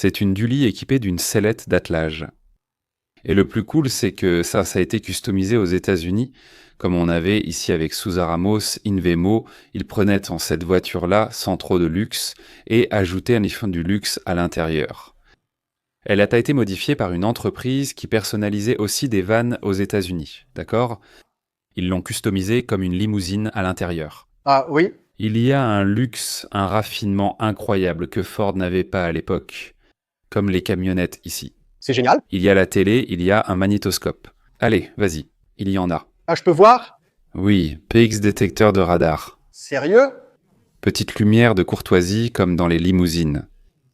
C'est une Dually équipée d'une sellette d'attelage. Et le plus cool, c'est que ça a été customisé aux États-Unis, comme on avait ici avec Sousa Ramos, Invemo. Ils prenaient en cette voiture-là sans trop de luxe et ajoutaient un effet du luxe à l'intérieur. Elle a été modifiée par une entreprise qui personnalisait aussi des vannes aux États-Unis, d'accord? Ils l'ont customisée comme une limousine à l'intérieur. Ah oui, Il y a un luxe, un raffinement incroyable que Ford n'avait pas à l'époque, comme les camionnettes ici. c'est génial. Il y a la télé, il y a un magnétoscope. Allez, vas-y, il y en a. Ah, je peux voir? Oui, PX détecteur de radar. Sérieux? Petite lumière de courtoisie comme dans les limousines.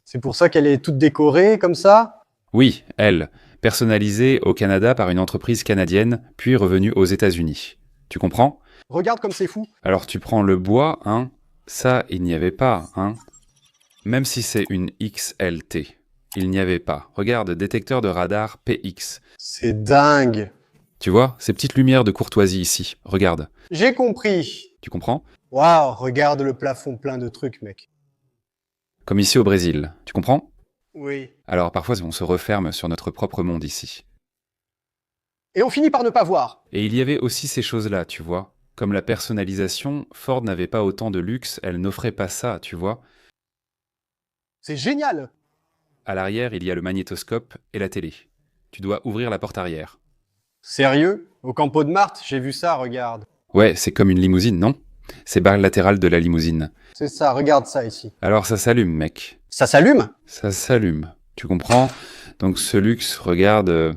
C'est pour ça qu'elle est toute décorée comme ça? Oui, elle, personnalisée au Canada par une entreprise canadienne, puis revenue aux États-Unis. Tu comprends? Regarde comme c'est fou. Alors tu prends le bois, hein? Ça, il n'y avait pas, hein? Même si c'est une XLT, il n'y avait pas. Regarde, détecteur de radar PX. C'est dingue. Tu vois, ces petites lumières de courtoisie ici. Regarde. J'ai compris. Tu comprends? Waouh, regarde le plafond plein de trucs, mec. Comme ici au Brésil. Tu comprends? Oui. Alors parfois on se referme sur notre propre monde ici. Et on finit par ne pas voir. Et il y avait aussi ces choses-là, tu vois. Comme la personnalisation, Ford n'avait pas autant de luxe, elle n'offrait pas ça, tu vois. C'est génial. À l'arrière, il y a le magnétoscope et la télé. Tu dois ouvrir la porte arrière. Sérieux? Au Campo de Marte, j'ai vu ça, regarde. Ouais, c'est comme une limousine, non? C'est barre latérale de la limousine. C'est ça, regarde ça ici. Alors ça s'allume, mec. Ça s'allume? Ça s'allume. Tu comprends? Donc ce luxe, regarde,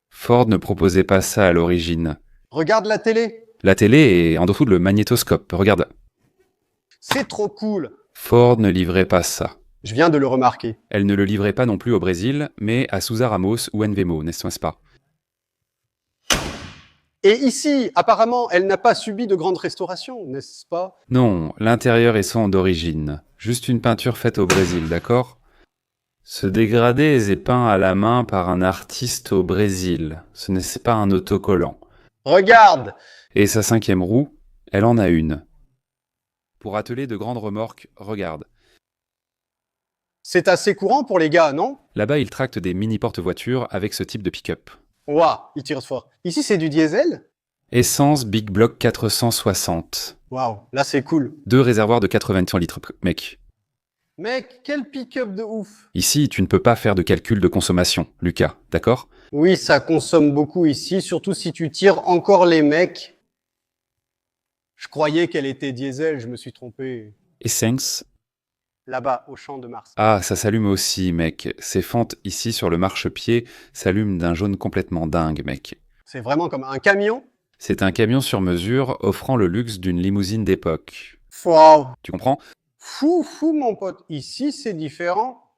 Ford ne proposait pas ça à l'origine. Regarde la télé. La télé est en dessous de le magnétoscope. Regarde. C'est trop cool. Ford ne livrait pas ça. Je viens de le remarquer. Elle ne le livrait pas non plus au Brésil, mais à Sousa Ramos ou Envemo, n'est-ce pas? Et ici, apparemment, elle n'a pas subi de grande restauration, n'est-ce pas? Non, l'intérieur est son d'origine. Juste une peinture faite au Brésil, d'accord? Ce dégradé est peint à la main par un artiste au Brésil. Ce n'est pas un autocollant. Regarde! Et sa 5e roue, elle en a une. Pour atteler de grandes remorques, regarde. C'est assez courant pour les gars, non? Là-bas, ils tractent des mini porte-voitures avec ce type de pick-up. Waouh, il tire fort. Ici, c'est du diesel? Essence Big Block 460. Waouh, là, c'est cool. 2 réservoirs de 80 litres, mec. Mec, quel pick-up de ouf! Ici, tu ne peux pas faire de calcul de consommation, Lucas, d'accord? Oui, ça consomme beaucoup ici, surtout si tu tires encore les mecs. Je croyais qu'elle était diesel, je me suis trompé. Essence. Là-bas, au champ de Mars. Ah, ça s'allume aussi, mec. Ces fentes ici sur le marchepied s'allument d'un jaune complètement dingue, mec. C'est vraiment comme un camion? C'est un camion sur mesure offrant le luxe d'une limousine d'époque. Waouh! Tu comprends? Fou, mon pote. Ici, c'est différent.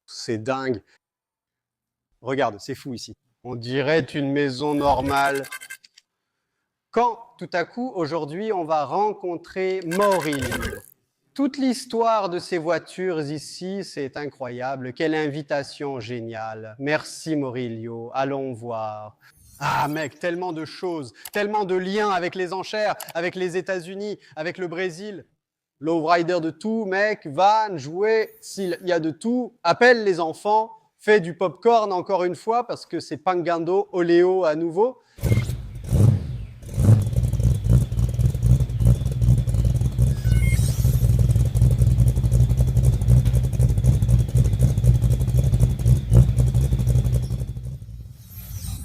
C'est dingue. Regarde, c'est fou ici. On dirait une maison normale. Quand, tout à coup, aujourd'hui, on va rencontrer Maureen. Toute l'histoire de ces voitures ici, c'est incroyable. Quelle invitation géniale. Merci Maurilio. Allons voir. Ah mec, tellement de choses, tellement de liens avec les enchères, avec les États-Unis, avec le Brésil. Lowrider de tout, mec, van, jouet, s'il y a de tout. Appelle les enfants, fais du popcorn encore une fois parce que c'est Pangando, Oléo à nouveau.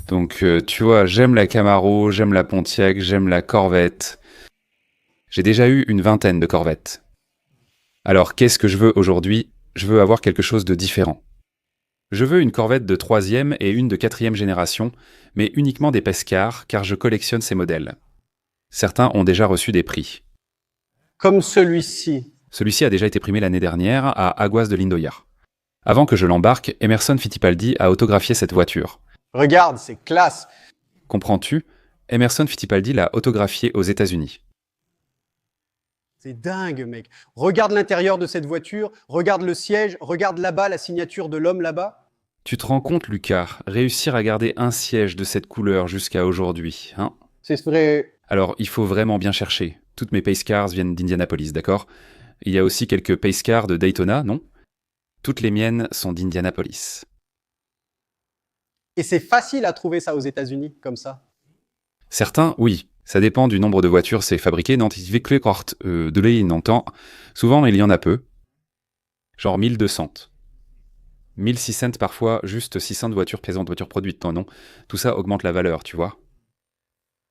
Donc, tu vois, j'aime la Camaro, j'aime la Pontiac, j'aime la Corvette. J'ai déjà eu une 20aine de Corvettes. Alors, qu'est-ce que je veux aujourd'hui? Je veux avoir quelque chose de différent. Je veux une Corvette de 3e et une de 4e génération, mais uniquement des Pescar, car je collectionne ces modèles. Certains ont déjà reçu des prix. Comme celui-ci. Celui-ci a déjà été primé l'année dernière à Aguas de Lindoya. Avant que je l'embarque, Emerson Fittipaldi a autographié cette voiture. Regarde, c'est classe. Comprends-tu? Emerson Fittipaldi l'a autographié aux États-Unis. C'est dingue, mec. Regarde l'intérieur de cette voiture, regarde le siège, regarde là-bas la signature de l'homme là-bas. Tu te rends compte, Lucas, réussir à garder un siège de cette couleur jusqu'à aujourd'hui, hein? C'est vrai. Alors, il faut vraiment bien chercher. Toutes mes pace cars viennent d'Indianapolis, d'accord? Il y a aussi quelques pace cars de Daytona, non? Toutes les miennes sont d'Indianapolis. Et c'est facile à trouver ça aux États-Unis, comme ça. Certains, oui. Ça dépend du nombre de voitures c'est fabriqué. Souvent, il y en a peu. Genre 1200. 1600 parfois, juste 600 voitures présentes, voitures produites. Non, non. Tout ça augmente la valeur, tu vois.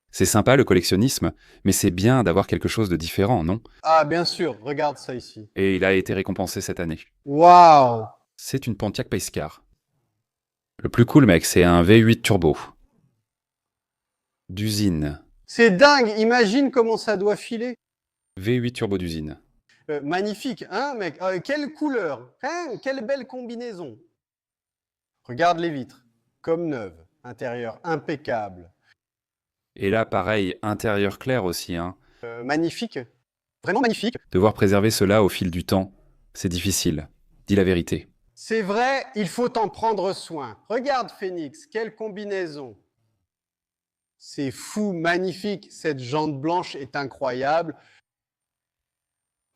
C'est sympa le collectionnisme, mais c'est bien d'avoir quelque chose de différent, non? Ah, bien sûr, regarde ça ici. Et il a été récompensé cette année. Waouh! C'est une Pontiac Pacecar. Le plus cool, mec, c'est un V8 turbo. D'usine. C'est dingue, imagine comment ça doit filer. V8 turbo d'usine. Magnifique, hein, mec? Quelle couleur, hein? Quelle belle combinaison. Regarde les vitres, comme neuves, intérieur impeccable. Et là, pareil, intérieur clair aussi, hein. Magnifique, vraiment magnifique. Devoir préserver cela au fil du temps, c'est difficile. Dis la vérité. C'est vrai, il faut en prendre soin. Regarde Phoenix, quelle combinaison. C'est fou, magnifique, cette jante blanche est incroyable.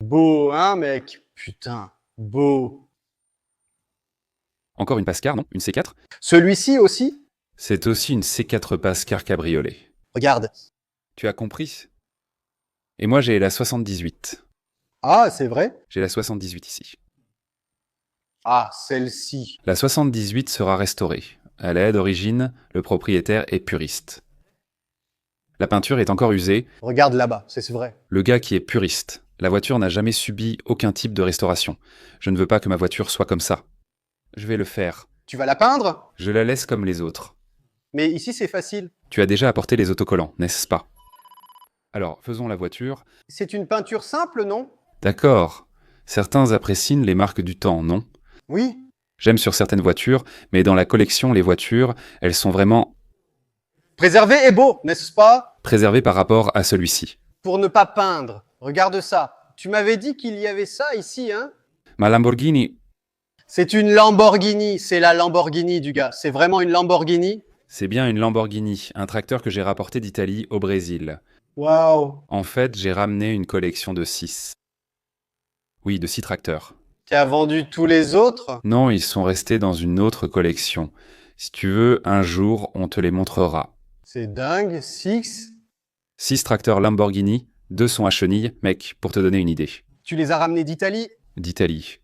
Beau, hein, mec? Putain, beau. Encore une Pacecar, non? Une C4? Celui-ci aussi? C'est aussi une C4 Pacecar cabriolet. Regarde. Tu as compris? Et moi, j'ai la 78. Ah, c'est vrai? J'ai la 78 ici. Ah, celle-ci. La 78 sera restaurée. Elle est d'origine, le propriétaire est puriste. La peinture est encore usée. Regarde là-bas, c'est vrai. Le gars qui est puriste. La voiture n'a jamais subi aucun type de restauration. Je ne veux pas que ma voiture soit comme ça. Je vais le faire. Tu vas la peindre? Je la laisse comme les autres. Mais ici, c'est facile. Tu as déjà apporté les autocollants, n'est-ce pas? Alors, faisons la voiture. C'est une peinture simple, non? D'accord. Certains apprécient les marques du temps, non? Oui. J'aime sur certaines voitures, mais dans la collection, les voitures, elles sont vraiment Préservé et beau, n'est-ce pas? préservées par rapport à celui-ci. Pour ne pas peindre. Regarde ça. Tu m'avais dit qu'il y avait ça ici, hein? Ma Lamborghini, C'est une Lamborghini. C'est la Lamborghini du gars. C'est vraiment une Lamborghini? c'est bien une Lamborghini, un tracteur que j'ai rapporté d'Italie au Brésil. Waouh. En fait, j'ai ramené une collection de 6. Oui, de 6 tracteurs. Tu as vendu tous les autres? Non, ils sont restés dans une autre collection. Si tu veux, un jour, on te les montrera. C'est dingue. 6. 6 tracteurs Lamborghini, 2 sont à chenilles, mec, pour te donner une idée. Tu les as ramenés d'Italie? D'Italie.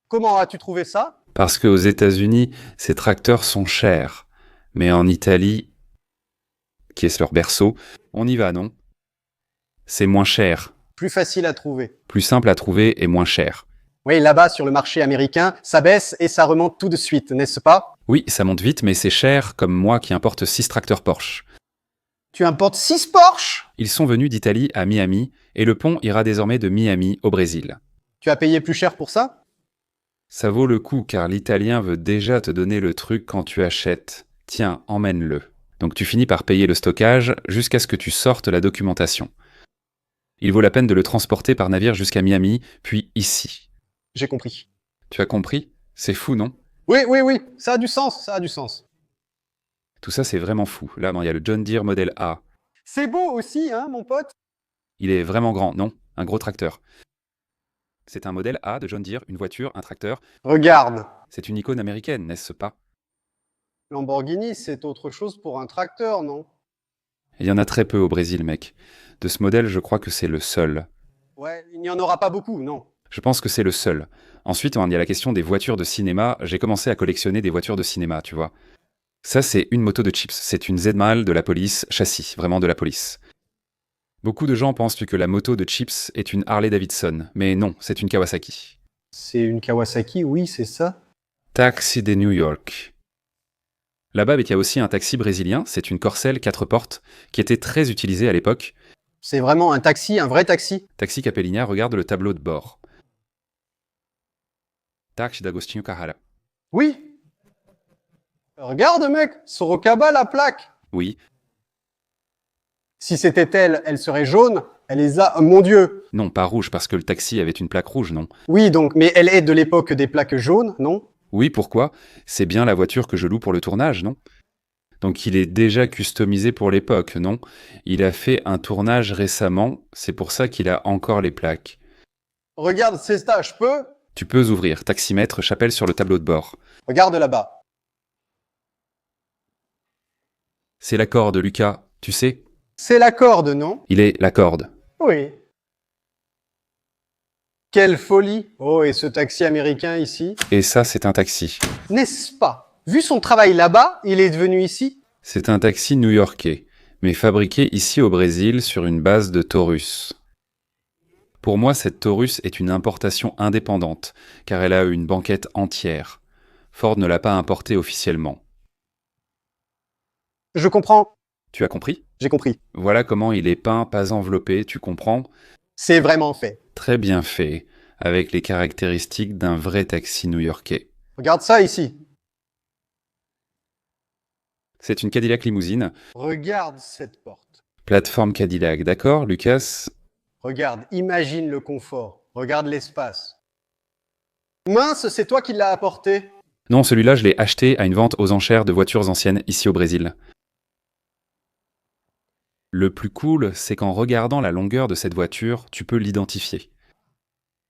Comment as-tu trouvé ça? Parce qu'aux États-Unis, ces tracteurs sont chers. Mais en Italie, qui est leur berceau, on y va, non? C'est moins cher, Plus facile à trouver. plus simple à trouver et moins cher. Oui, là-bas, sur le marché américain, ça baisse et ça remonte tout de suite, n'est-ce pas? Oui, ça monte vite, mais c'est cher, comme moi qui importe 6 tracteurs Porsche. Tu importes 6 Porsche? Ils sont venus d'Italie à Miami, et le pont ira désormais de Miami au Brésil. Tu as payé plus cher pour ça? Ça vaut le coup, car l'Italien veut déjà te donner le truc quand tu achètes. Tiens, emmène-le. Donc tu finis par payer le stockage jusqu'à ce que tu sortes la documentation. Il vaut la peine de le transporter par navire jusqu'à Miami, puis ici. J'ai compris. Tu as compris? C'est fou, non? Oui, oui, oui, ça a du sens, ça a du sens. Tout ça, c'est vraiment fou. Là, il y a le John Deere modèle A. C'est beau aussi, hein, mon pote? Il est vraiment grand, non? Un gros tracteur. C'est un modèle A de John Deere, une voiture, un tracteur. Regarde. C'est une icône américaine, n'est-ce pas? Lamborghini, c'est autre chose pour un tracteur, non? Il y en a très peu au Brésil, mec. De ce modèle, je crois que c'est le seul. Ouais, il n'y en aura pas beaucoup, non? Je pense que c'est le seul. Ensuite, il y a la question des voitures de cinéma. J'ai commencé à collectionner des voitures de cinéma, tu vois. Ça, c'est une moto de chips. C'est une Z-Mall de la police, châssis, vraiment de la police. Beaucoup de gens pensent que la moto de chips est une Harley-Davidson, mais non, c'est une Kawasaki. C'est une Kawasaki, oui, c'est ça. Taxi de New York. Là-bas, il y a aussi un taxi brésilien, c'est une Corcel 4 portes, qui était très utilisée à l'époque. C'est vraiment un taxi, un vrai taxi. Taxi Capellinha, regarde le tableau de bord. Taxi d'Agostinho Carrara. Oui. Regarde, mec, Sorocaba, la plaque. Oui, Si c'était elle, elle serait jaune. Elle les a, mon Dieu. non, pas rouge, parce que le taxi avait une plaque rouge, non. Oui, donc, mais elle est de l'époque des plaques jaunes, non? Oui, pourquoi? C'est bien la voiture que je loue pour le tournage, non? Donc il est déjà customisé pour l'époque, non? Il a fait un tournage récemment, c'est pour ça qu'il a encore les plaques. Regarde, c'est ça, je peux? Tu peux ouvrir. Taximètre, chapelle sur le tableau de bord. Regarde là-bas. C'est la corde, Lucas. Tu sais, C'est la corde, non? il est la corde. Oui. Quelle folie! Oh, et ce taxi américain ici? Et ça, c'est un taxi. N'est-ce pas? Vu son travail là-bas, il est venu ici? C'est un taxi new-yorkais, mais fabriqué ici au Brésil sur une base de Taurus. Pour moi, cette Taurus est une importation indépendante, car elle a une banquette entière. Ford ne l'a pas importée officiellement. Je comprends. Tu as compris? J'ai compris. Voilà comment il est peint, pas enveloppé, tu comprends? C'est vraiment fait. Très bien fait, avec les caractéristiques d'un vrai taxi new-yorkais. Regarde ça ici. C'est une Cadillac limousine, Regarde cette porte. plateforme Cadillac, d'accord, Lucas? Regarde, imagine le confort. Regarde l'espace. Mince, c'est toi qui l'as apporté. Non, celui-là, je l'ai acheté à une vente aux enchères de voitures anciennes ici au Brésil. Le plus cool, c'est qu'en regardant la longueur de cette voiture, tu peux l'identifier.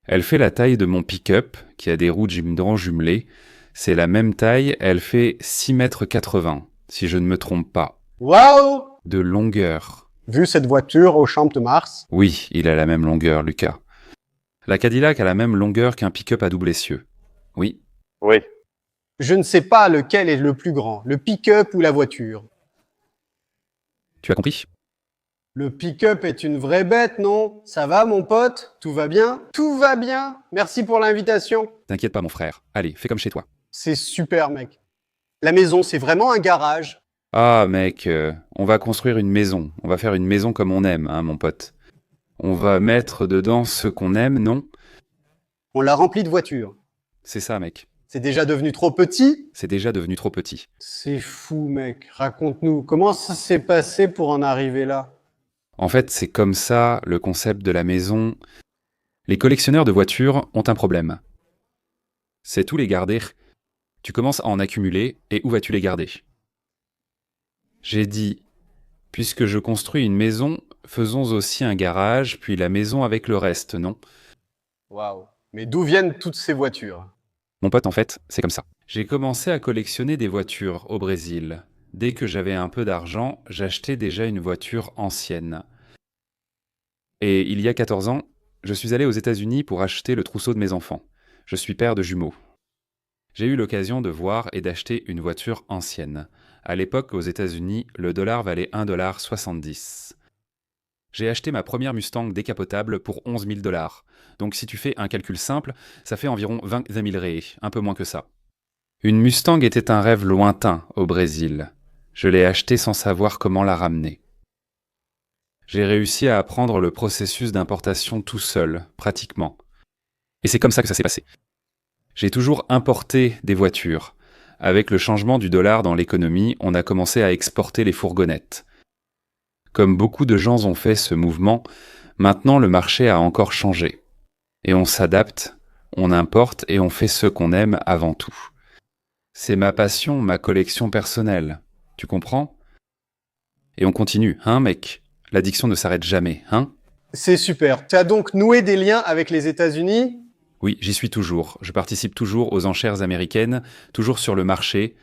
Elle fait la taille de mon pick-up, qui a des roues Jim-Dran jumelées. C'est la même taille, elle fait 6,80 m, si je ne me trompe pas. Waouh! De longueur. Vu cette voiture au Champ de Mars, Oui, il a la même longueur, Lucas. La Cadillac a la même longueur qu'un pick-up à double essieu. Oui. oui. Je ne sais pas lequel est le plus grand, le pick-up ou la voiture. Tu as compris? Le pick-up est une vraie bête, non? Ça va, mon pote? Tout va bien? Tout va bien. Merci pour l'invitation. T'inquiète pas, mon frère. Allez, fais comme chez toi. C'est super, mec. La maison, c'est vraiment un garage. Ah, mec, on va construire une maison. On va faire une maison comme on aime, hein, mon pote. On va mettre dedans ce qu'on aime, non? On l'a rempli de voitures. C'est ça, mec. C'est déjà devenu trop petit? C'est déjà devenu trop petit. C'est fou, mec. Raconte-nous. Comment ça s'est passé pour en arriver là? En fait, c'est comme ça, le concept de la maison. Les collectionneurs de voitures ont un problème. C'est tous les garder. Tu commences à en accumuler, et où vas-tu les garder? J'ai dit, puisque je construis une maison, faisons aussi un garage, puis la maison avec le reste, non? Waouh. Mais d'où viennent toutes ces voitures? Mon pote, en fait, c'est comme ça. J'ai commencé à collectionner des voitures au Brésil. Dès que j'avais un peu d'argent, j'achetais déjà une voiture ancienne. Et il y a 14 ans, je suis allé aux États-Unis pour acheter le trousseau de mes enfants. Je suis père de jumeaux. J'ai eu l'occasion de voir et d'acheter une voiture ancienne. À l'époque, aux États-Unis, le dollar valait 1,70 $. J'ai acheté ma première Mustang décapotable pour 11 000 $. Donc si tu fais un calcul simple, ça fait environ 20 000 réais, un peu moins que ça. Une Mustang était un rêve lointain au Brésil. Je l'ai achetée sans savoir comment la ramener. J'ai réussi à apprendre le processus d'importation tout seul, pratiquement. Et c'est comme ça que ça s'est passé. J'ai toujours importé des voitures. Avec le changement du dollar dans l'économie, on a commencé à exporter les fourgonnettes. Comme beaucoup de gens ont fait ce mouvement, maintenant le marché a encore changé. Et on s'adapte, on importe et on fait ce qu'on aime avant tout. C'est ma passion, ma collection personnelle. Tu comprends? Et on continue, hein mec? L'addiction ne s'arrête jamais, hein? C'est super. Tu as donc noué des liens avec les États-Unis? Oui, j'y suis toujours. Je participe toujours aux enchères américaines, toujours sur le marché.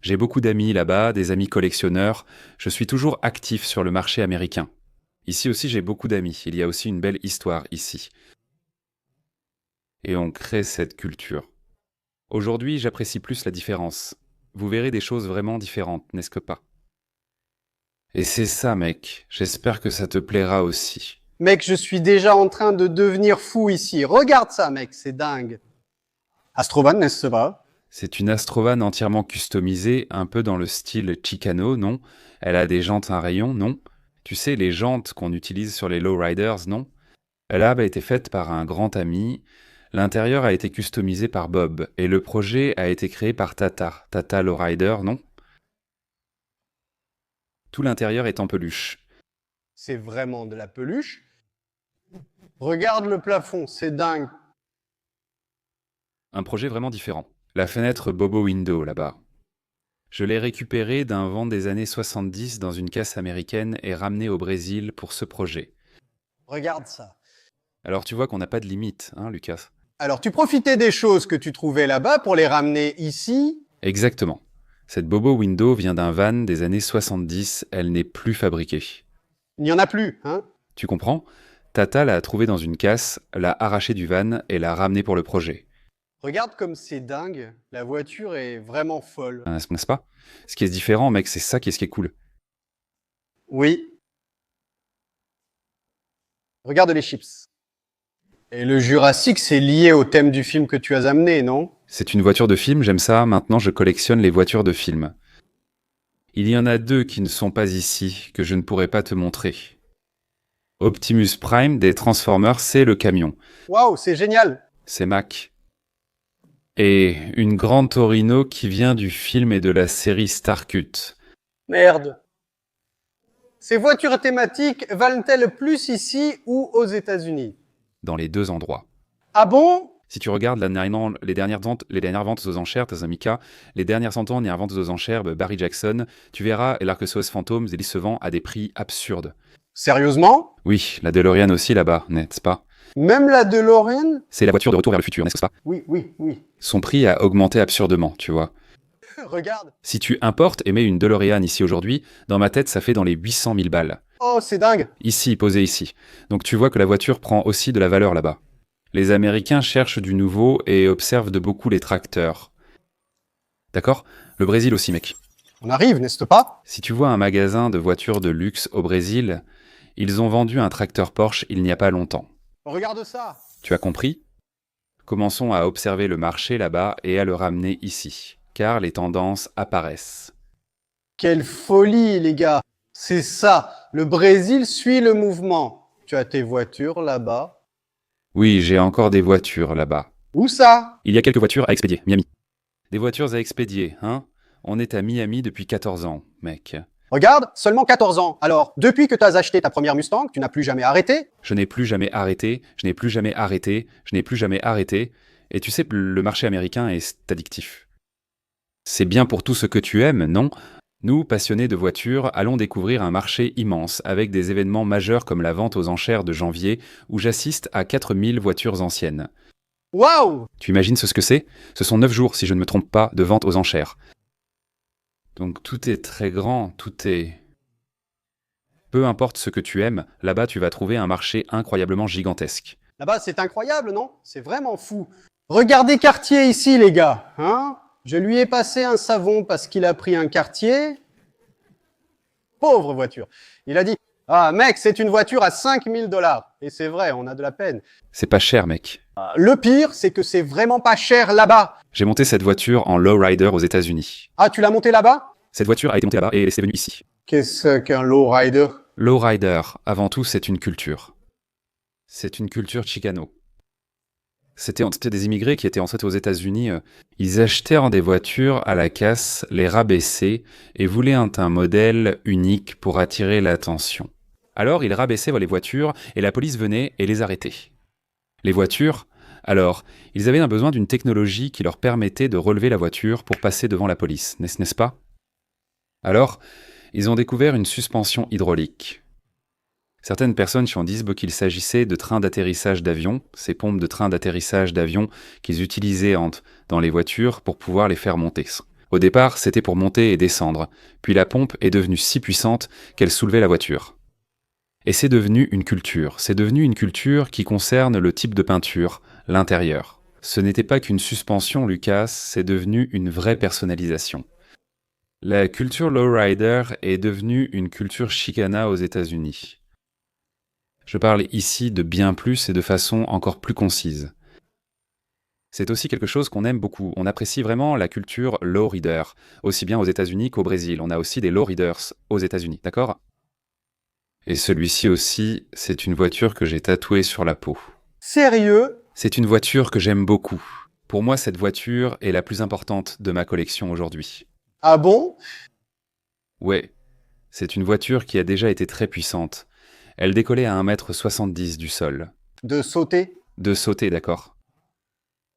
J'ai beaucoup d'amis là-bas, des amis collectionneurs. Je suis toujours actif sur le marché américain. Ici aussi, j'ai beaucoup d'amis. Il y a aussi une belle histoire ici. Et on crée cette culture. Aujourd'hui, j'apprécie plus la différence. Vous verrez des choses vraiment différentes, n'est-ce que pas? Et c'est ça, mec. J'espère que ça te plaira aussi. Mec, je suis déjà en train de devenir fou ici. Regarde ça, mec, c'est dingue. Astrovan, n'est-ce pas? C'est une Astrovan entièrement customisée, un peu dans le style Chicano, non? Elle a des jantes à rayon, non? Tu sais, les jantes qu'on utilise sur les lowriders, non? Elle a été faite par un grand ami. L'intérieur a été customisé par Bob, et le projet a été créé par Tata Lowrider, non? Tout l'intérieur est en peluche. C'est vraiment de la peluche. Regarde le plafond, c'est dingue. Un projet vraiment différent. La fenêtre Bobo Window, là-bas. Je l'ai récupérée d'un vent des années 70 dans une caisse américaine et ramenée au Brésil pour ce projet. Regarde ça. Alors tu vois qu'on n'a pas de limite, hein, Lucas? Alors, tu profitais des choses que tu trouvais là-bas pour les ramener ici. Exactement. Cette Bobo Window vient d'un van des années 70, elle n'est plus fabriquée. Il n'y en a plus, hein? Tu comprends? Tata l'a trouvée dans une casse, l'a arrachée du van et l'a ramenée pour le projet. Regarde comme c'est dingue. La voiture est vraiment folle. N'est-ce pas? Ce qui est différent, mec, c'est ça qui est cool. Oui. Regarde les chips. Et le Jurassique, c'est lié au thème du film que tu as amené, non? C'est une voiture de film, j'aime ça, maintenant je collectionne les voitures de film. Il y en a 2 qui ne sont pas ici, que je ne pourrais pas te montrer. Optimus Prime des Transformers, c'est le camion. Waouh, c'est génial. C'est Mac. Et une grande Torino qui vient du film et de la série Starcut. Merde. Ces voitures thématiques valent-elles plus ici ou aux États-Unis? Dans les 2 endroits. Ah bon? Si tu regardes les dernières ventes aux enchères, Tazamika, les dernières ventes aux enchères, Barry Jackson, tu verras l'Arceus Phantom, il se vend à des prix absurdes. Sérieusement? Oui, la DeLorean aussi là-bas, n'est-ce pas? Même la DeLorean? C'est la voiture de retour vers le futur, n'est-ce pas? Oui, oui, oui. Son prix a augmenté absurdement, tu vois. Regarde. Si tu importes et mets une DeLorean ici aujourd'hui, dans ma tête, ça fait dans les 800 000 balles. Oh, c'est dingue. Ici, posée ici. Donc tu vois que la voiture prend aussi de la valeur là-bas. Les Américains cherchent du nouveau et observent de beaucoup les tracteurs. D'accord? Le Brésil aussi, mec. On arrive, n'est-ce pas? Si tu vois un magasin de voitures de luxe au Brésil, ils ont vendu un tracteur Porsche il n'y a pas longtemps. Regarde ça. Tu as compris? Commençons à observer le marché là-bas et à le ramener ici, car les tendances apparaissent. Quelle folie, les gars. C'est ça. Le Brésil suit le mouvement. Tu as tes voitures là-bas. Oui, j'ai encore des voitures là-bas. Où ça? Il y a quelques voitures à expédier, Miami. Des voitures à expédier, hein? On est à Miami depuis 14 ans, mec. Regarde, seulement 14 ans. Alors, depuis que tu as acheté ta première Mustang, tu n'as plus jamais arrêté? Je n'ai plus jamais arrêté, je n'ai plus jamais arrêté, je n'ai plus jamais arrêté. Et tu sais, le marché américain est addictif. C'est bien pour tout ce que tu aimes, non? Nous, passionnés de voitures, allons découvrir un marché immense avec des événements majeurs comme la vente aux enchères de janvier où j'assiste à 4000 voitures anciennes. Waouh! Tu imagines ce que c'est? Ce sont 9 jours, si je ne me trompe pas, de vente aux enchères. Donc tout est très grand, tout est... Peu importe ce que tu aimes, là-bas tu vas trouver un marché incroyablement gigantesque. Là-bas, c'est incroyable, non? C'est vraiment fou. Regardez Cartier ici, les gars. Hein? Je lui ai passé un savon parce qu'il a pris un Cartier. Pauvre voiture. Il a dit, ah mec, c'est une voiture à 5000 dollars. Et c'est vrai, on a de la peine. C'est pas cher, mec. Le pire, c'est que c'est vraiment pas cher là-bas. J'ai monté cette voiture en lowrider aux États-Unis. Ah, tu l'as montée là-bas? Cette voiture a été montée là-bas et c'est venu ici. Qu'est-ce qu'un lowrider? Lowrider, avant tout, c'est une culture. C'est une culture chicano. C'était des immigrés qui étaient en fait aux États-Unis. Ils achetaient des voitures à la casse, les rabaissaient et voulaient un modèle unique pour attirer l'attention. Alors ils rabaissaient les voitures et la police venait et les arrêtait. Les voitures, alors, ils avaient un besoin d'une technologie qui leur permettait de relever la voiture pour passer devant la police, n'est-ce pas? Alors, ils ont découvert une suspension hydraulique. Certaines personnes en disent qu'il s'agissait de trains d'atterrissage d'avion, ces pompes de trains d'atterrissage d'avion qu'ils utilisaient dans les voitures pour pouvoir les faire monter. Au départ, c'était pour monter et descendre, puis la pompe est devenue si puissante qu'elle soulevait la voiture. Et c'est devenu une culture qui concerne le type de peinture, l'intérieur. Ce n'était pas qu'une suspension, Lucas, c'est devenu une vraie personnalisation. La culture lowrider est devenue une culture chicana aux États-Unis. Je parle ici de bien plus et de façon encore plus concise. C'est aussi quelque chose qu'on aime beaucoup. On apprécie vraiment la culture lowrider, aussi bien aux États-Unis qu'au Brésil. On a aussi des lowriders aux États-Unis, d'accord? Et celui-ci aussi, c'est une voiture que j'ai tatouée sur la peau. Sérieux? C'est une voiture que j'aime beaucoup. Pour moi, cette voiture est la plus importante de ma collection aujourd'hui. Ah bon? Ouais, c'est une voiture qui a déjà été très puissante. Elle décollait à 1,70 m du sol. De sauter? De sauter, d'accord.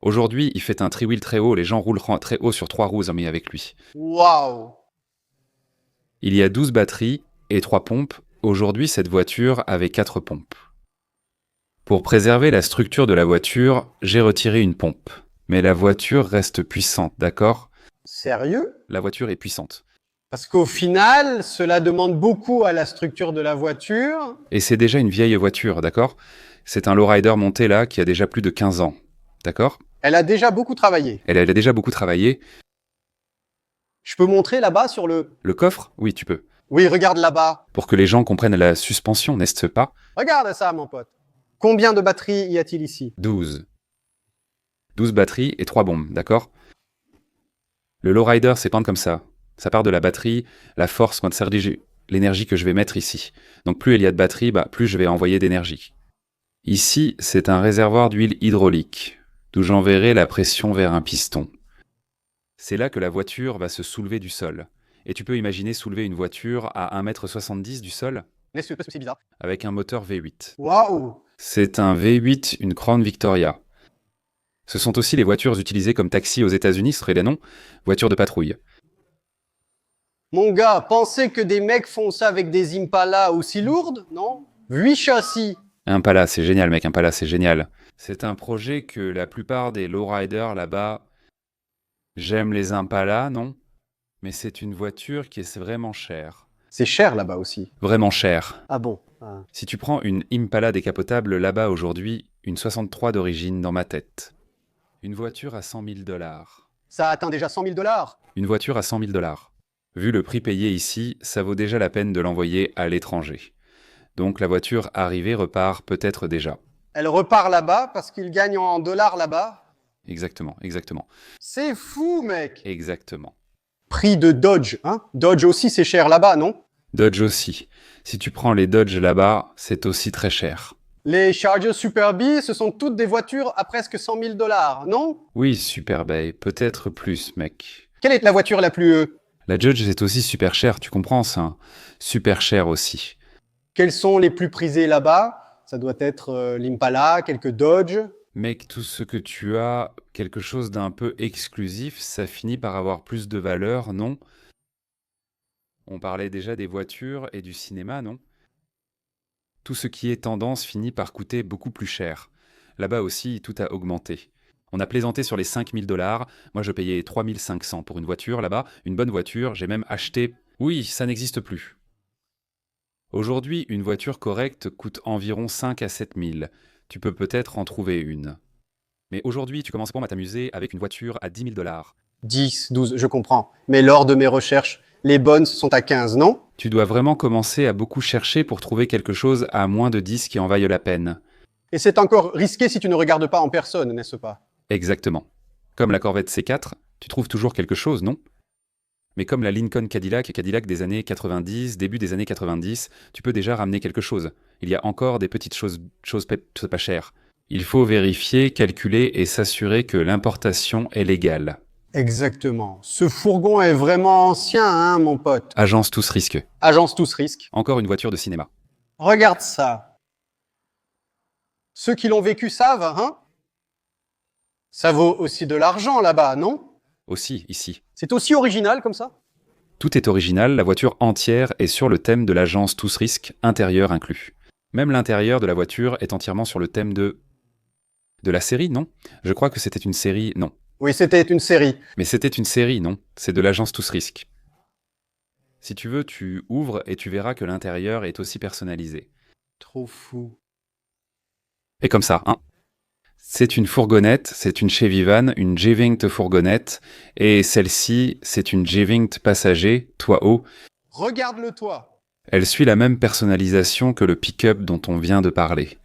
Aujourd'hui, il fait un tri-wheel très haut, les gens roulent très haut sur 3 roues mais avec lui. Waouh! Il y a 12 batteries et 3 pompes. Aujourd'hui, cette voiture avait 4 pompes. Pour préserver la structure de la voiture, j'ai retiré une pompe. Mais la voiture reste puissante, d'accord? Sérieux? La voiture est puissante. Parce qu'au final, cela demande beaucoup à la structure de la voiture. Et c'est déjà une vieille voiture, d'accord? C'est un lowrider monté là qui a déjà plus de 15 ans, d'accord? Elle a déjà beaucoup travaillé. Elle a déjà beaucoup travaillé. Je peux montrer là-bas sur le... Le coffre? Oui, tu peux. Oui, regarde là-bas. Pour que les gens comprennent la suspension, n'est-ce pas? Regarde ça, mon pote. Combien de batteries y a-t-il ici? 12. 12 batteries et 3 bombes, d'accord? Le lowrider s'épande comme ça. Ça part de la batterie, la force quand ça dirige l'énergie que je vais mettre ici. Donc plus il y a de batterie, plus je vais envoyer d'énergie. Ici, c'est un réservoir d'huile hydraulique, d'où j'enverrai la pression vers un piston. C'est là que la voiture va se soulever du sol. Et tu peux imaginer soulever une voiture à 1,70 m du sol N'est-ce que c'est bizarre? avec un moteur V8. Waouh! C'est un V8, une Crown Victoria. Ce sont aussi les voitures utilisées comme taxi aux États-Unis, ce serait les noms, voitures de patrouille. Mon gars, penser que des mecs font ça avec des Impala aussi lourdes, non? 8 châssis. Impala, c'est génial, mec, Impala, c'est génial. C'est un projet que la plupart des lowriders là-bas, j'aime les Impala, non? Mais c'est une voiture qui est vraiment chère. C'est cher là-bas aussi. Vraiment chère. Ah bon? Si tu prends une Impala décapotable là-bas aujourd'hui, une 63 d'origine dans ma tête. Une voiture à 100 000 $. Ça atteint déjà 100 000 $. Une voiture à 100 000 $. Vu le prix payé ici, ça vaut déjà la peine de l'envoyer à l'étranger. Donc la voiture arrivée repart peut-être déjà. Elle repart là-bas parce qu'il gagne en dollars là-bas. Exactement, exactement. C'est fou, mec. Exactement. Prix de Dodge, hein? Dodge aussi, c'est cher là-bas, non? Dodge aussi. Si tu prends les Dodge là-bas, c'est aussi très cher. Les Charger Super B, ce sont toutes des voitures à presque 100 000 $, non? Oui, Super Bay, peut-être plus, mec. Quelle est la voiture la plus... La Dodge, c'est aussi super cher, tu comprends ça? Super cher aussi. Quels sont les plus prisés là-bas? Ça doit être l'Impala, quelques Dodge. Mec, tout ce que tu as, quelque chose d'un peu exclusif, ça finit par avoir plus de valeur, non? On parlait déjà des voitures et du cinéma, non? Tout ce qui est tendance finit par coûter beaucoup plus cher. Là-bas aussi, tout a augmenté. On a plaisanté sur les 5 000 $. Moi, je payais 3 500 pour une voiture là-bas. Une bonne voiture, j'ai même acheté... Oui, ça n'existe plus. Aujourd'hui, une voiture correcte coûte environ 5 à 7 000. Tu peux peut-être en trouver une. Mais aujourd'hui, tu commences pas à t'amuser avec une voiture à 10 000 $. 10, 12, je comprends. Mais lors de mes recherches, les bonnes sont à 15, non? Tu dois vraiment commencer à beaucoup chercher pour trouver quelque chose à moins de 10 qui en vaille la peine. Et c'est encore risqué si tu ne regardes pas en personne, n'est-ce pas? Exactement. Comme la Corvette C4, tu trouves toujours quelque chose, non? Mais comme la Lincoln Cadillac et Cadillac des années 90, début des années 90, tu peux déjà ramener quelque chose. Il y a encore des petites choses pas chères. Il faut vérifier, calculer et s'assurer que l'importation est légale. Exactement. Ce fourgon est vraiment ancien, hein, mon pote? Agence tous risques. Agence tous risques. Encore une voiture de cinéma. Regarde ça. Ceux qui l'ont vécu savent, hein? Ça vaut aussi de l'argent là-bas, non? Aussi, ici. C'est aussi original comme ça? Tout est original, la voiture entière est sur le thème de l'agence tous risques, intérieur inclus. Même l'intérieur de la voiture est entièrement sur le thème de la série, non? Je crois que c'était une série, non. Oui, c'était une série. Mais c'était une série, non? C'est de l'agence tous risques. Si tu veux, tu ouvres et tu verras que l'intérieur est aussi personnalisé. Trop fou. Et comme ça, hein? C'est une fourgonnette, c'est une Chevy Van, une G-Vinct fourgonnette, et celle-ci, c'est une G-Vinct passager, toit haut. Regarde le toit. Elle suit la même personnalisation que le pick-up dont on vient de parler.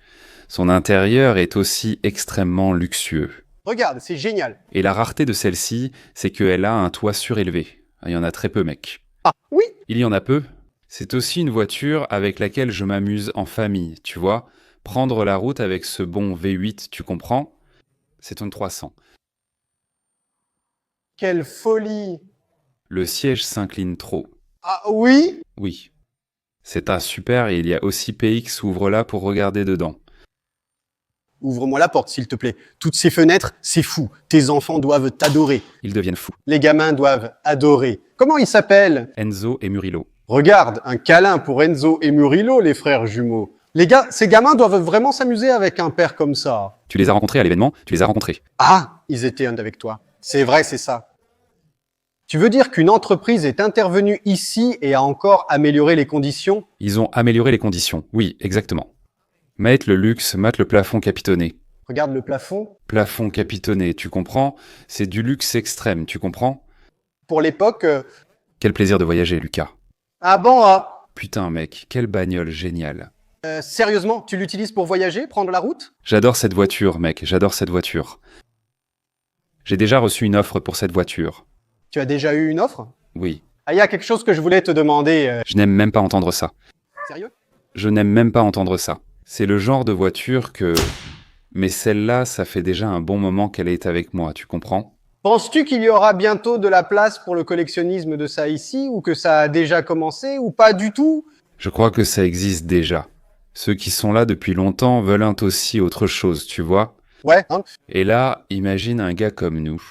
Son intérieur est aussi extrêmement luxueux. Regarde, c'est génial. Et la rareté de celle-ci, c'est qu'elle a un toit surélevé. Il y en a très peu, mec. Ah, oui? Il y en a peu. C'est aussi une voiture avec laquelle je m'amuse en famille, tu vois. Prendre la route avec ce bon V8, tu comprends? C'est une 300. Quelle folie. Le siège s'incline trop. Ah oui? Oui. C'est un super et il y a aussi PX ouvre là pour regarder dedans. Ouvre-moi la porte, s'il te plaît. Toutes ces fenêtres, c'est fou. Tes enfants doivent t'adorer. Ils deviennent fous. Les gamins doivent adorer. Comment ils s'appellent? Enzo et Murillo. Regarde, un câlin pour Enzo et Murillo, les frères jumeaux. Ces gamins doivent vraiment s'amuser avec un père comme ça. Tu les as rencontrés à l'événement, tu les as rencontrés. Ah, ils étaient avec toi. C'est vrai, c'est ça. Tu veux dire qu'une entreprise est intervenue ici et a encore amélioré les conditions? Ils ont amélioré les conditions. Oui, exactement. Mate le luxe, mate le plafond capitonné. Regarde le plafond. Plafond capitonné, tu comprends? C'est du luxe extrême, tu comprends? Pour l'époque... Quel plaisir de voyager, Lucas. Ah bon, Putain, mec, quelle bagnole géniale. sérieusement, tu l'utilises pour voyager, prendre la route? J'adore cette voiture, mec, j'adore cette voiture. J'ai déjà reçu une offre pour cette voiture. Tu as déjà eu une offre? Oui. Ah, il y a quelque chose que je voulais te demander. Je n'aime même pas entendre ça. Sérieux? Je n'aime même pas entendre ça. C'est le genre de voiture que... Mais celle-là, ça fait déjà un bon moment qu'elle est avec moi, tu comprends? Penses-tu qu'il y aura bientôt de la place pour le collectionnisme de ça ici, ou que ça a déjà commencé, ou pas du tout? Je crois que ça existe déjà. Ceux qui sont là depuis longtemps veulent aussi autre chose, tu vois? Ouais, hein? Et là, imagine un gars comme nous.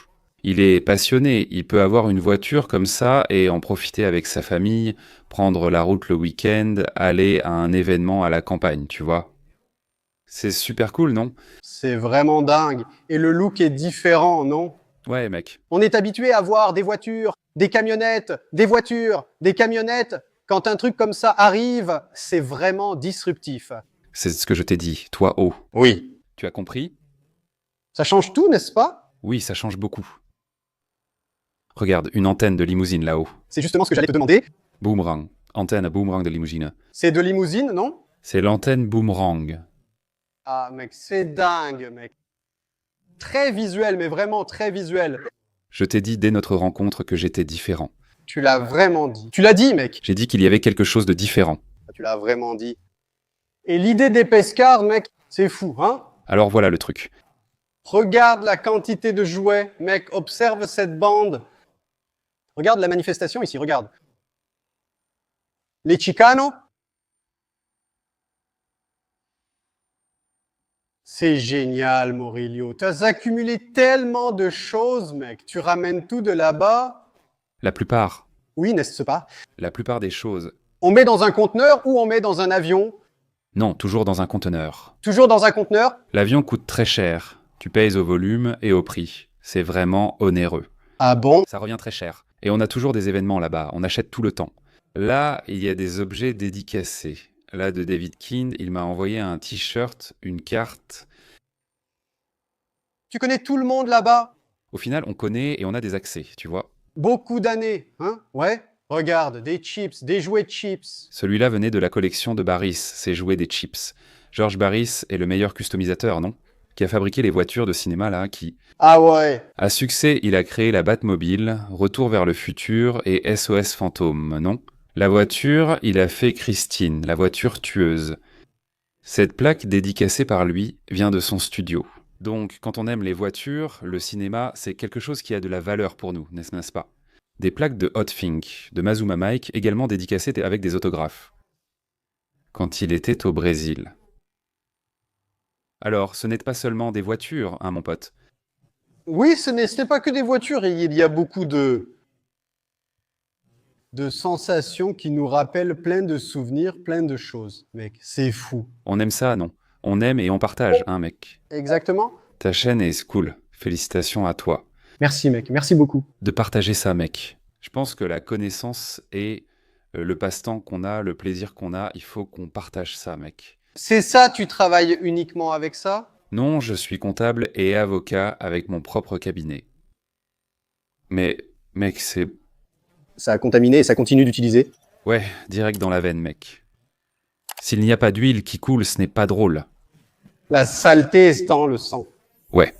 Il est passionné, il peut avoir une voiture comme ça et en profiter avec sa famille, prendre la route le week-end, aller à un événement à la campagne, tu vois. C'est super cool, non? C'est vraiment dingue. Et le look est différent, non? Ouais, mec. On est habitué à voir des voitures, des camionnettes, des voitures, des camionnettes. Quand un truc comme ça arrive, c'est vraiment disruptif. C'est ce que je t'ai dit, toi haut. Oui. Tu as compris? Ça change tout, n'est-ce pas? Oui, ça change beaucoup. Regarde, une antenne de limousine là-haut. C'est justement ce que j'allais te demander. Boomerang. Antenne à boomerang de limousine. C'est de limousine, non? C'est l'antenne boomerang. Ah, mec, c'est dingue, mec. Très visuel, mais vraiment très visuel. Je t'ai dit dès notre rencontre que j'étais différent. Tu l'as vraiment dit. Tu l'as dit, mec. J'ai dit qu'il y avait quelque chose de différent. Tu l'as vraiment dit. Et l'idée des pescards, mec, c'est fou, hein? Alors voilà le truc. Regarde la quantité de jouets, mec, observe cette bande. Regarde la manifestation ici, regarde. Les Chicanos. C'est génial, Morilio. Tu as accumulé tellement de choses, mec. Tu ramènes tout de là-bas. La plupart. Oui, n'est-ce pas? La plupart des choses. On met dans un conteneur ou on met dans un avion? Non, toujours dans un conteneur. Toujours dans un conteneur? L'avion coûte très cher. Tu payes au volume et au prix. C'est vraiment onéreux. Ah bon? Ça revient très cher. Et on a toujours des événements là-bas. On achète tout le temps. Là, il y a des objets dédicacés. Là, de David Kind, il m'a envoyé un t-shirt, une carte. Tu connais tout le monde là-bas? Au final, on connaît et on a des accès, tu vois. Beaucoup d'années, hein? Ouais? Regarde, des chips, des jouets de chips. Celui-là venait de la collection de Barris, ses jouets des chips. George Barris est le meilleur customisateur, non? Qui a fabriqué les voitures de cinéma là, qui... Ah ouais. À succès, il a créé la Batmobile, Retour vers le futur et SOS Fantôme, non? La voiture, il a fait Christine, la voiture tueuse. Cette plaque dédicacée par lui vient de son studio. Donc, quand on aime les voitures, le cinéma, c'est quelque chose qui a de la valeur pour nous, n'est-ce pas? Des plaques de Hot Think, de Mazuma Mike, également dédicacées avec des autographes. Quand il était au Brésil. Alors, ce n'est pas seulement des voitures, hein, mon pote. Oui, ce n'est pas que des voitures, il y a beaucoup de sensations qui nous rappellent plein de souvenirs, plein de choses. Mec, c'est fou. On aime ça, non? On aime et on partage, hein, mec? Exactement. Ta chaîne est cool. Félicitations à toi. Merci, mec. Merci beaucoup. De partager ça, mec. Je pense que la connaissance et le passe-temps qu'on a, le plaisir qu'on a, il faut qu'on partage ça, mec. C'est ça, tu travailles uniquement avec ça? Non, je suis comptable et avocat avec mon propre cabinet. Mais, mec, c'est... Ça a contaminé et ça continue d'utiliser. Ouais, direct dans la veine, mec. S'il n'y a pas d'huile qui coule, ce n'est pas drôle. La saleté est dans le sang. Ouais,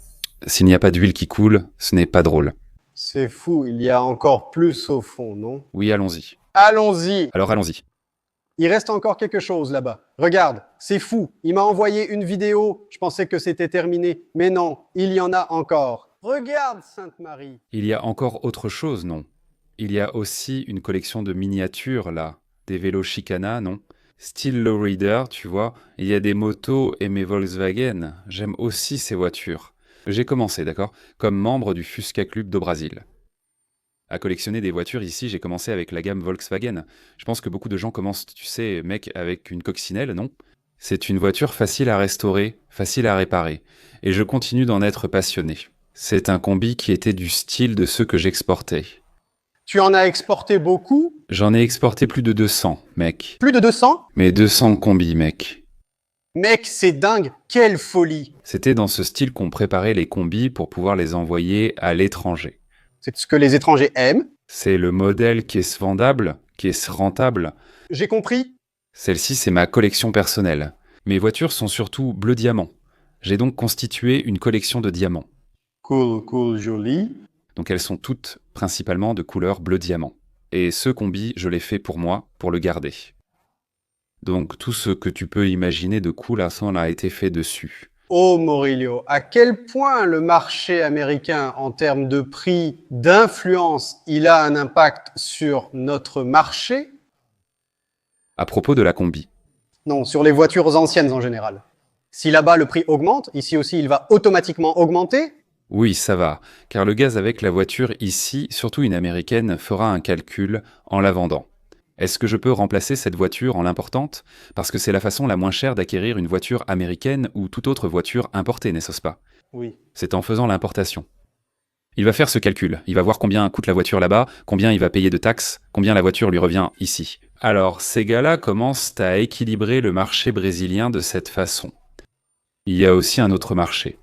s'il n'y a pas d'huile qui coule, ce n'est pas drôle. C'est fou, il y a encore plus au fond, non? Oui, allons-y. Allons-y. Alors allons-y. Il reste encore quelque chose là-bas. Regarde, c'est fou. Il m'a envoyé une vidéo. Je pensais que c'était terminé. Mais non, il y en a encore. Regarde, Sainte-Marie. Il y a encore autre chose, non? Il y a aussi une collection de miniatures, là. Des vélos Chicana, non? Style lowrider, tu vois. Il y a des motos et mes Volkswagen. J'aime aussi ces voitures. J'ai commencé, d'accord? Comme membre du Fusca Club do Brasil. À collectionner des voitures ici, j'ai commencé avec la gamme Volkswagen. Je pense que beaucoup de gens commencent, tu sais, mec, avec une coccinelle, non? C'est une voiture facile à restaurer, facile à réparer, et je continue d'en être passionné. C'est un combi qui était du style de ceux que j'exportais. Tu en as exporté beaucoup? J'en ai exporté plus de 200, mec. Plus de 200? Mais 200 combis, mec. Mec, c'est dingue, quelle folie! C'était dans ce style qu'on préparait les combis pour pouvoir les envoyer à l'étranger. C'est ce que les étrangers aiment. C'est le modèle qui est vendable, qui est rentable. J'ai compris. Celle-ci, c'est ma collection personnelle. Mes voitures sont surtout bleu diamant. J'ai donc constitué une collection de diamants. Cool, joli. Donc elles sont toutes principalement de couleur bleu diamant. Et ce combi, je l'ai fait pour moi, pour le garder. Donc tout ce que tu peux imaginer de cool à ça, a été fait dessus. Oh Morilio, à quel point le marché américain, en termes de prix, d'influence, il a un impact sur notre marché? À propos de la combi. Non, sur les voitures anciennes en général. Si là-bas le prix augmente, ici aussi il va automatiquement augmenter? Oui, ça va, car le gaz avec la voiture ici, surtout une américaine, fera un calcul en la vendant. Est-ce que je peux remplacer cette voiture en l'importante? Parce que c'est la façon la moins chère d'acquérir une voiture américaine ou toute autre voiture importée, n'est-ce pas? Oui. C'est en faisant l'importation. Il va faire ce calcul, il va voir combien coûte la voiture là-bas, combien il va payer de taxes, combien la voiture lui revient ici. Alors, ces gars-là commencent à équilibrer le marché brésilien de cette façon. Il y a aussi un autre marché.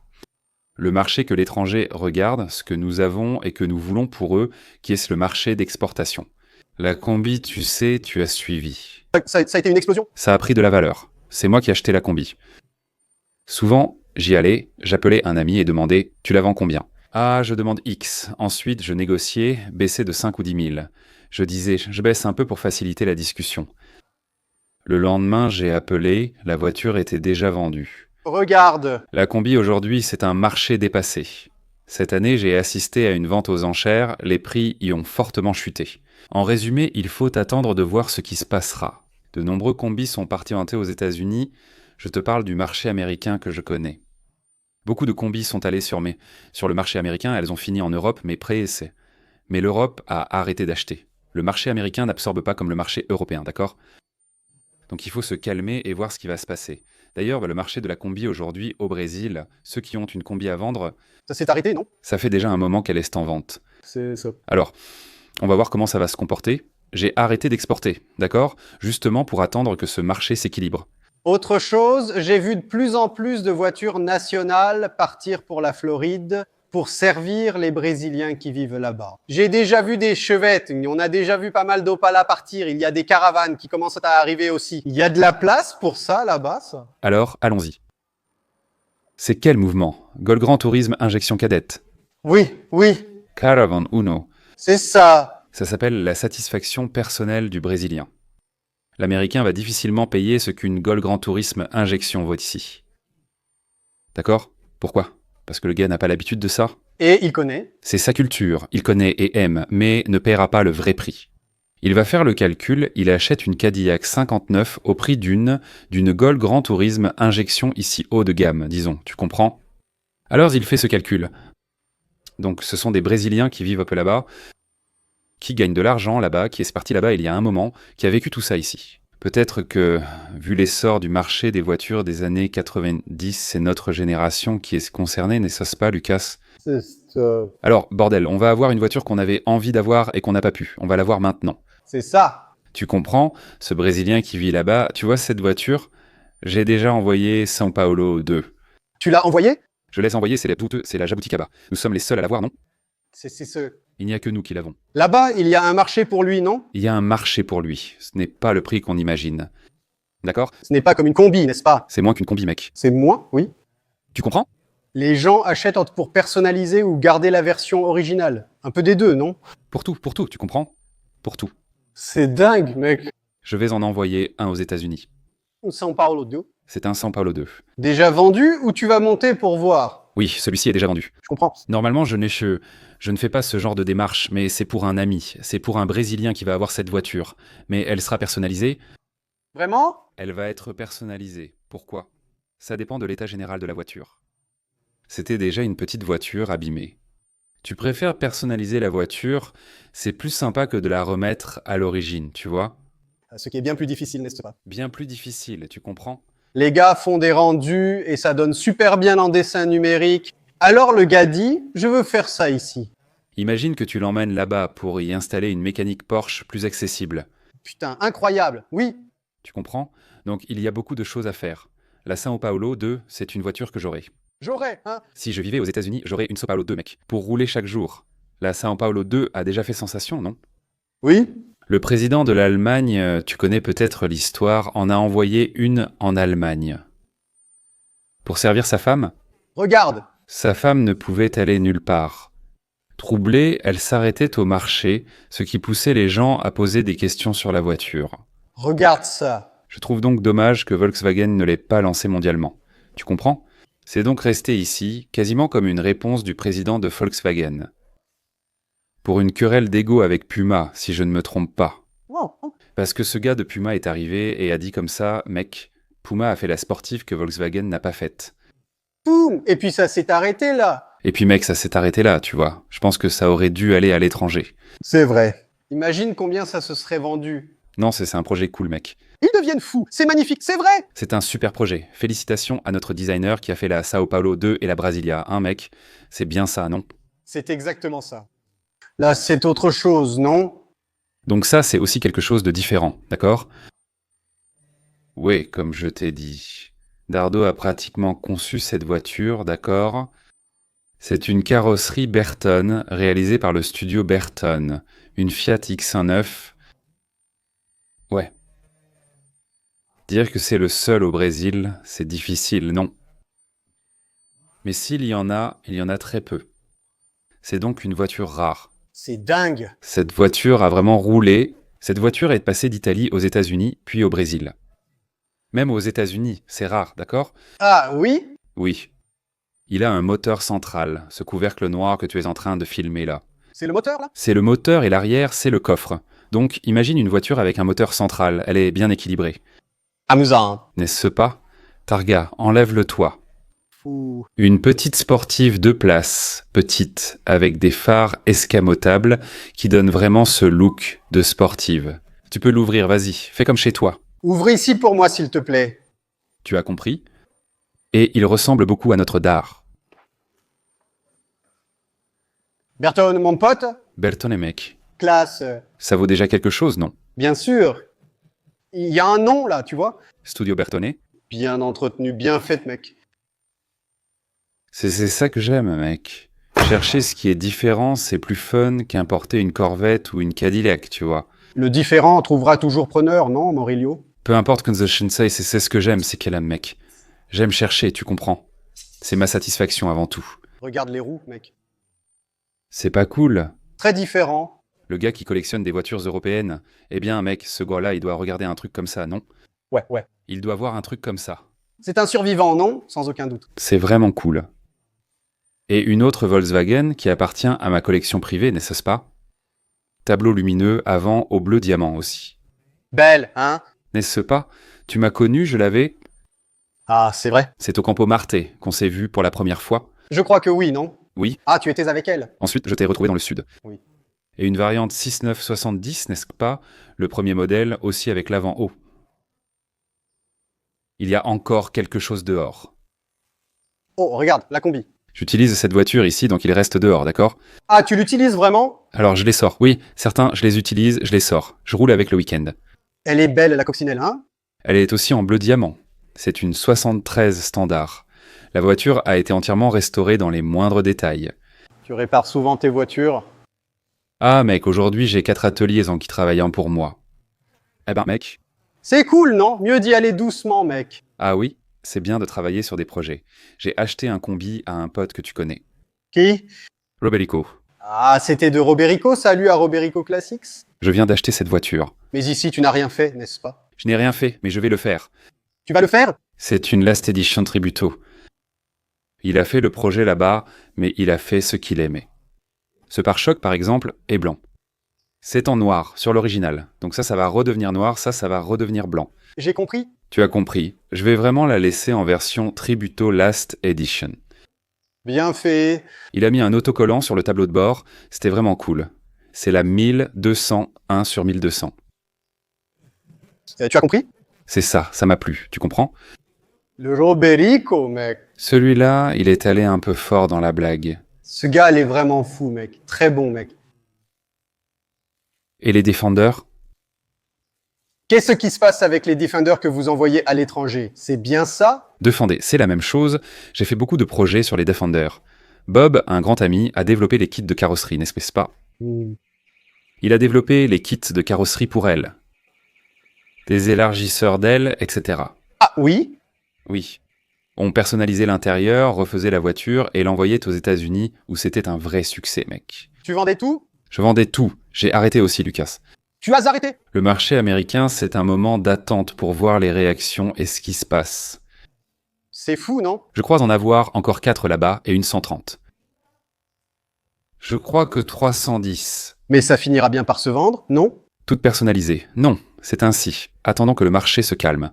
Le marché que l'étranger regarde, ce que nous avons et que nous voulons pour eux, qui est le marché d'exportation. La combi, tu sais, tu as suivi. Ça a été une explosion? Ça a pris de la valeur. C'est moi qui ai acheté la combi. Souvent, j'y allais, j'appelais un ami et demandais « Tu la vends combien ?» Ah, je demande X. Ensuite, je négociais, baissais de 5 ou 10 000. Je disais « Je baisse un peu pour faciliter la discussion. » Le lendemain, j'ai appelé, la voiture était déjà vendue. Regarde. La combi aujourd'hui, c'est un marché dépassé. Cette année, j'ai assisté à une vente aux enchères, les prix y ont fortement chuté. En résumé, il faut attendre de voir ce qui se passera. De nombreux combis sont partimentés aux États-Unis. Je te parle du marché américain que je connais. Beaucoup de combis sont allés sur le marché américain, elles ont fini en Europe, mais pré-essai. Mais l'Europe a arrêté d'acheter. Le marché américain n'absorbe pas comme le marché européen, d'accord? Donc il faut se calmer et voir ce qui va se passer. D'ailleurs, le marché de la combi aujourd'hui au Brésil, ceux qui ont une combi à vendre, Ça s'est arrêté, non? ça fait déjà un moment qu'elle est en vente. C'est ça. Alors, on va voir comment ça va se comporter. J'ai arrêté d'exporter, d'accord? Justement pour attendre que ce marché s'équilibre. Autre chose, j'ai vu de plus en plus de voitures nationales partir pour la Floride pour servir les Brésiliens qui vivent là-bas. J'ai déjà vu des chevettes, on a déjà vu pas mal d'Opala partir, il y a des caravanes qui commencent à arriver aussi. Il y a de la place pour ça là-bas, ça? Alors, allons-y. C'est quel mouvement? Gol Grand Tourisme Injection Cadette. Oui, Caravan Uno. c'est ça. Ça s'appelle la satisfaction personnelle du Brésilien. L'Américain va difficilement payer ce qu'une Gol Grand Tourisme Injection vaut ici. D'accord? Pourquoi? Parce que le gars n'a pas l'habitude de ça? Et il connaît. C'est sa culture, il connaît et aime, mais ne paiera pas le vrai prix. Il va faire le calcul, il achète une Cadillac 59 au prix d'une Gol Grand Tourisme Injection ici haut de gamme, disons, tu comprends? Alors il fait ce calcul. Donc ce sont des Brésiliens qui vivent un peu là-bas, qui gagnent de l'argent là-bas, qui est parti là-bas il y a un moment, qui a vécu tout ça ici. Peut-être que, vu l'essor du marché des voitures des années 90, c'est notre génération qui est concernée, n'est-ce pas, Lucas? C'est ça. Alors, bordel, on va avoir une voiture qu'on avait envie d'avoir et qu'on n'a pas pu. On va l'avoir maintenant. C'est ça. Tu comprends? Ce Brésilien qui vit là-bas, tu vois cette voiture? J'ai déjà envoyé São Paulo 2. Tu l'as envoyé? Je laisse envoyer, c'est la Jabuticaba. Nous sommes les seuls à l'avoir, non? C'est ce... Il n'y a que nous qui l'avons. Là-bas, il y a un marché pour lui, non? Il y a un marché pour lui. Ce n'est pas le prix qu'on imagine. D'accord? Ce n'est pas comme une combi, n'est-ce pas? C'est moins qu'une combi, mec. C'est moins, oui. Tu comprends? Les gens achètent pour personnaliser ou garder la version originale. Un peu des deux, non? Pour tout, tu comprends? Pour tout. C'est dingue, mec. Je vais en envoyer un aux États-Unis. São Paulo 2. C'est un São Paulo 2. Déjà vendu ou tu vas monter pour voir? Oui, celui-ci est déjà vendu. Je comprends. Normalement, je ne fais pas ce genre de démarche, mais c'est pour un ami. C'est pour un Brésilien qui va avoir cette voiture. Mais elle sera personnalisée. Vraiment? Elle va être personnalisée. Pourquoi? Ça dépend de l'état général de la voiture. C'était déjà une petite voiture abîmée. Tu préfères personnaliser la voiture, c'est plus sympa que de la remettre à l'origine, tu vois? Ce qui est bien plus difficile, n'est-ce pas? Bien plus difficile, tu comprends? Les gars font des rendus et ça donne super bien en dessin numérique. Alors le gars dit, je veux faire ça ici. Imagine que tu l'emmènes là-bas pour y installer une mécanique Porsche plus accessible. Putain, incroyable, oui. Tu comprends? Donc il y a beaucoup de choses à faire. La Sao Paulo 2, c'est une voiture que j'aurai. J'aurais, hein. Si je vivais aux États-Unis, j'aurais une Sao Paulo 2, mec, pour rouler chaque jour. La Sao Paulo 2 a déjà fait sensation, non? Oui. Le président de l'Allemagne, tu connais peut-être l'histoire, en a envoyé une en Allemagne. Pour servir sa femme? Regarde. Sa femme ne pouvait aller nulle part. Troublée, elle s'arrêtait au marché, ce qui poussait les gens à poser des questions sur la voiture. Regarde ça. Je trouve donc dommage que Volkswagen ne l'ait pas lancé mondialement. Tu comprends? C'est donc resté ici, quasiment comme une réponse du président de Volkswagen. Pour une querelle d'ego avec Puma, si je ne me trompe pas. Wow. Parce que ce gars de Puma est arrivé et a dit comme ça, mec, Puma a fait la sportive que Volkswagen n'a pas faite. Boum. Et puis ça s'est arrêté là. Et puis mec, ça s'est arrêté là, tu vois. Je pense que ça aurait dû aller à l'étranger. C'est vrai. Imagine combien ça se serait vendu. Non, c'est un projet cool, mec. Ils deviennent fous. C'est magnifique, c'est vrai. C'est un super projet. Félicitations à notre designer qui a fait la Sao Paulo 2 et la Brasilia. Hein, mec? C'est bien ça, non? C'est exactement ça. Là, c'est autre chose, non? Donc ça, c'est aussi quelque chose de différent, d'accord? Oui, comme je t'ai dit. Dardo a pratiquement conçu cette voiture, d'accord? C'est une carrosserie Bertone, réalisée par le studio Bertone. Une Fiat X19. Ouais. Dire que c'est le seul au Brésil, c'est difficile, non? Mais s'il y en a, il y en a très peu. C'est donc une voiture rare. C'est dingue. Cette voiture a vraiment roulé. Cette voiture est passée d'Italie aux États-Unis, puis au Brésil. Même aux États-Unis, c'est rare, d'accord? Ah oui? Oui. Il a un moteur central, ce couvercle noir que tu es en train de filmer là. C'est le moteur là? C'est le moteur et l'arrière, c'est le coffre. Donc imagine une voiture avec un moteur central, elle est bien équilibrée. Amusant. N'est-ce pas? Targa, enlève le toit. Fou. Une petite sportive 2 places, petite, avec des phares escamotables qui donnent vraiment ce look de sportive. Tu peux l'ouvrir, vas-y, fais comme chez toi. Ouvre ici pour moi, s'il te plaît. Tu as compris? Et il ressemble beaucoup à notre Dar. Bertone, mon pote? Bertone, mec. Classe. Ça vaut déjà quelque chose, non? Bien sûr. Il y a un nom là, tu vois? Studio Bertone? Bien entretenu, bien fait, mec. C'est ça que j'aime, mec. Chercher ce qui est différent, c'est plus fun qu'importer une Corvette ou une Cadillac, tu vois. Le différent trouvera toujours preneur, non, Morillo? Peu importe que The Shinsei, c'est ce que j'aime, c'est qu'elle aime, mec. J'aime chercher, tu comprends. C'est ma satisfaction avant tout. Regarde les roues, mec. C'est pas cool. Très différent. Le gars qui collectionne des voitures européennes, eh bien, mec, ce gars-là, il doit regarder un truc comme ça, non? Ouais, ouais. Il doit voir un truc comme ça. C'est un survivant, non? Sans aucun doute. C'est vraiment cool. Et une autre Volkswagen qui appartient à ma collection privée, n'est-ce pas? Tableau lumineux avant au bleu diamant aussi. Belle, hein? N'est-ce pas? Tu m'as connu, je l'avais? Ah, c'est vrai. C'est au Campo Marte qu'on s'est vu pour la première fois. Je crois que oui, non? Oui. Ah, tu étais avec elle? Ensuite, je t'ai retrouvé dans le sud. Oui. Et une variante 6970, n'est-ce pas? Le premier modèle, aussi avec l'avant haut. Il y a encore quelque chose dehors. Oh, regarde, la combi. J'utilise cette voiture ici, donc il reste dehors, d'accord? Ah, tu l'utilises vraiment? Alors je les sors, oui, certains je les utilise, je les sors. Je roule avec le week-end. Elle est belle, la coccinelle, hein? Elle est aussi en bleu diamant. C'est une 73 standard. La voiture a été entièrement restaurée dans les moindres détails. Tu répares souvent tes voitures? Ah mec, aujourd'hui j'ai 4 ateliers en qui travaillant pour moi. Eh ben mec, C'est cool, non? Mieux d'y aller doucement, mec. ah oui, c'est bien de travailler sur des projets. J'ai acheté un combi à un pote que tu connais. Qui? Roberico. Ah, c'était de Roberico, salut à Roberico Classics. Je viens d'acheter cette voiture. Mais ici, tu n'as rien fait, n'est-ce pas? Je n'ai rien fait, mais je vais le faire. Tu vas le faire? C'est une Last Edition Tributo. Il a fait le projet là-bas, mais il a fait ce qu'il aimait. Ce pare-choc, par exemple, est blanc. C'est en noir, sur l'original. Donc ça va redevenir noir, ça va redevenir blanc. J'ai compris. Tu as compris. Je vais vraiment la laisser en version Tributo Last Edition. Bien fait. Il a mis un autocollant sur le tableau de bord, c'était vraiment cool. C'est la 1201 sur 1200. Tu as compris? C'est ça m'a plu, tu comprends? Le Roberico, mec. Celui-là, il est allé un peu fort dans la blague. Ce gars, il est vraiment fou, mec. Très bon, mec. Et les défendeurs? Qu'est-ce qui se passe avec les Defenders que vous envoyez à l'étranger? C'est bien ça? Defender, c'est la même chose. J'ai fait beaucoup de projets sur les Defenders. Bob, un grand ami, a développé les kits de carrosserie, n'est-ce pas? Il a développé les kits de carrosserie pour elle. Des élargisseurs d'ailes, etc. Ah oui? Oui. On personnalisait l'intérieur, refaisait la voiture et l'envoyait aux États-Unis où c'était un vrai succès, mec. Tu vendais tout? Je vendais tout. J'ai arrêté aussi, Lucas. Tu as arrêté? Le marché américain, c'est un moment d'attente pour voir les réactions et ce qui se passe. C'est fou, non? Je crois en avoir encore 4 là-bas et une 130. Je crois que 310. Mais ça finira bien par se vendre, non? Toutes personnalisées. Non, c'est ainsi. Attendons que le marché se calme.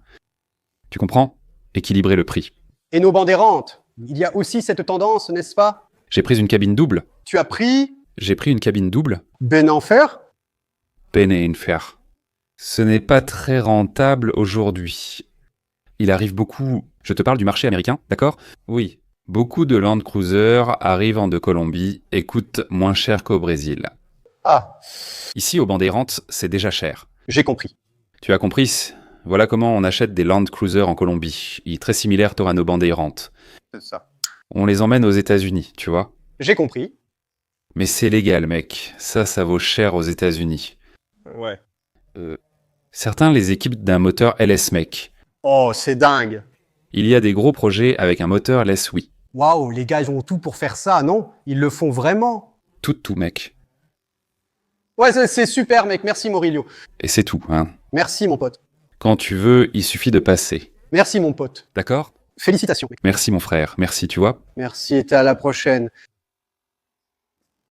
Tu comprends? Équilibrer le prix. Et nos bandes errantes? Il y a aussi cette tendance, n'est-ce pas? J'ai pris une cabine double. Tu as pris J'ai pris une cabine double. Ben Enfer? Peine et faire. Ce n'est pas très rentable aujourd'hui. Il arrive beaucoup... Je te parle du marché américain, d'accord? Oui. Beaucoup de Land Cruiser arrivant de Colombie et coûtent moins cher qu'au Brésil. Ah, Ici, aux Bandeirantes, c'est déjà cher. j'ai compris. Tu as compris? Voilà comment on achète des Land Cruiser en Colombie. Ils très similaires à nos Bandeirantes. C'est ça. On les emmène aux États-Unis, tu vois? J'ai compris. Mais c'est légal, mec. Ça vaut cher aux États-Unis. Ouais. Certains les équipent d'un moteur LS, mec. Oh, c'est dingue. Il y a des gros projets avec un moteur LS, oui. Waouh, les gars, ils ont tout pour faire ça, non? Ils le font vraiment. Tout, mec. Ouais, c'est super, mec. Merci, Morillo. Et c'est tout, hein. Merci, mon pote. Quand tu veux, il suffit de passer. Merci, mon pote. D'accord? Félicitations. Merci, mon frère. Merci, tu vois? Merci, et à la prochaine.